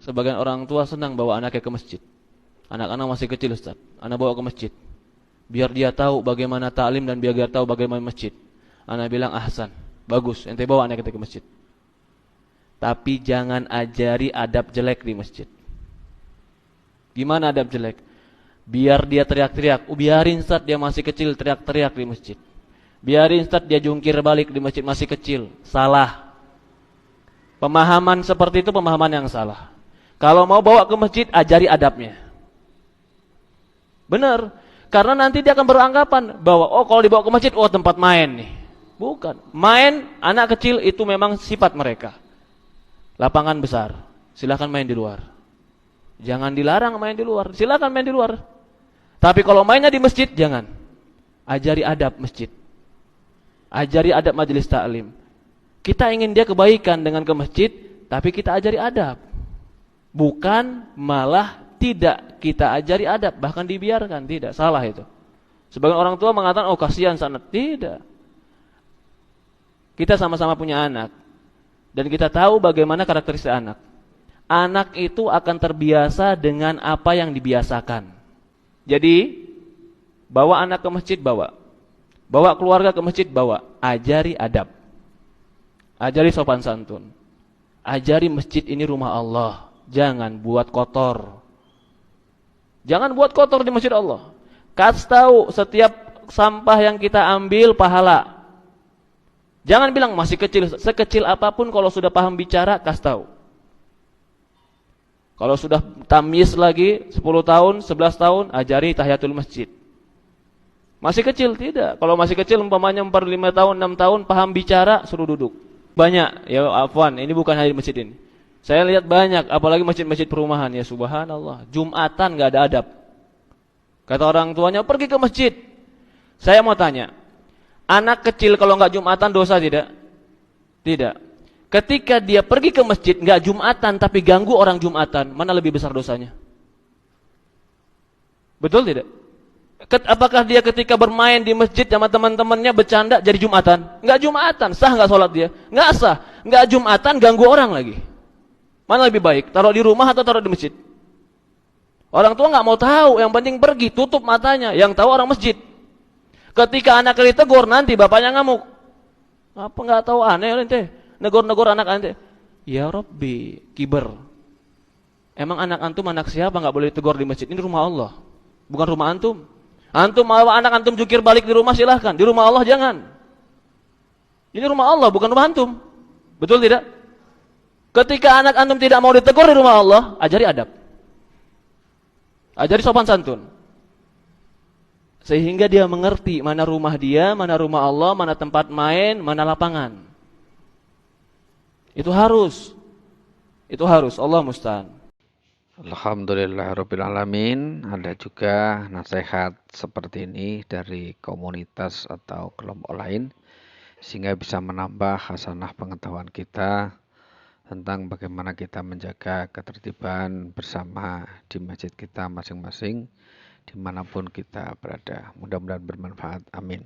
Sebagian orang tua senang bawa anaknya ke masjid. Anak-anak masih kecil, Ustaz. Anak bawa ke masjid. Biar dia tahu bagaimana ta'lim dan biar dia tahu bagaimana masjid. Anak bilang, ahsan, bagus, ente bawa anak kita ke masjid. Tapi jangan ajari adab jelek di masjid. Gimana adab jelek? Biar dia teriak-teriak. Biarin Ustaz, dia masih kecil teriak-teriak di masjid. Biarin Ustaz, dia jungkir balik di masjid, masih kecil. Salah. Pemahaman seperti itu pemahaman yang salah. Kalau mau bawa ke masjid, ajari adabnya. Benar. Karena nanti dia akan beranggapan bahwa kalau dibawa ke masjid, tempat main nih. Bukan. Main anak kecil itu memang sifat mereka. Lapangan besar. Silakan main di luar. Jangan dilarang main di luar. Silakan main di luar. Tapi kalau mainnya di masjid, jangan. Ajari adab masjid. Ajari adab majelis ta'lim. Kita ingin dia kebaikan dengan ke masjid, tapi kita ajari adab. Bukan malah tidak kita ajari adab, bahkan dibiarkan. Tidak, salah itu. Sebagian orang tua mengatakan, kasihan sangat. Tidak. Kita sama-sama punya anak. Dan kita tahu bagaimana karakteristik anak. Anak itu akan terbiasa dengan apa yang dibiasakan. Jadi, bawa anak ke masjid, bawa. Bawa keluarga ke masjid, bawa. Ajari adab. Ajari sopan santun. Ajari masjid ini rumah Allah. Jangan buat kotor. Jangan buat kotor di masjid Allah. Kasih tahu setiap sampah yang kita ambil pahala. Jangan bilang masih kecil. Sekecil apapun kalau sudah paham bicara, kasih tahu. Kalau sudah tamyiz lagi 10 tahun, 11 tahun, ajari tahiyatul masjid. Masih kecil tidak. Kalau masih kecil umpamanya 4, 5 tahun, 6 tahun paham bicara, suruh duduk. Banyak, ya afwan, ini bukan hanya di masjid ini. Saya lihat banyak, apalagi masjid-masjid perumahan, ya subhanallah. Jumatan gak ada adab. Kata orang tuanya, pergi ke masjid. Saya mau tanya, anak kecil kalau gak Jumatan dosa tidak? Tidak. Ketika dia pergi ke masjid gak Jumatan tapi ganggu orang Jumatan, mana lebih besar dosanya? Betul tidak? Apakah dia ketika bermain di masjid sama teman-temannya bercanda jadi Jumatan? Enggak Jumatan, sah enggak sholat dia? Enggak sah. Enggak Jumatan, ganggu orang lagi. Mana lebih baik? Taruh di rumah atau taruh di masjid? Orang tua enggak mau tahu, yang penting pergi, tutup matanya. Yang tahu orang masjid. Ketika anaknya ditegur nanti bapaknya ngamuk. Apa enggak tahu aneh ente? Negor-negor anak ente. Ya Rabbi, kiber. Emang anak antum anak siapa enggak boleh ditegur di masjid? Ini rumah Allah. Bukan rumah antum. Antum mau anak antum jukir balik di rumah silahkan. Di rumah Allah jangan. Ini rumah Allah bukan rumah antum. Betul tidak? Ketika anak antum tidak mau ditegur di rumah Allah, ajari adab. Ajari sopan santun. Sehingga dia mengerti mana rumah dia, mana rumah Allah, mana tempat main, mana lapangan. Itu harus. Itu harus. Allah musta'an. Alhamdulillahirabbil alamin. Ada juga nasihat seperti ini dari komunitas atau kelompok lain sehingga bisa menambah hasanah pengetahuan kita tentang bagaimana kita menjaga ketertiban bersama di masjid kita masing-masing dimanapun kita berada. Mudah-mudahan bermanfaat. Amin.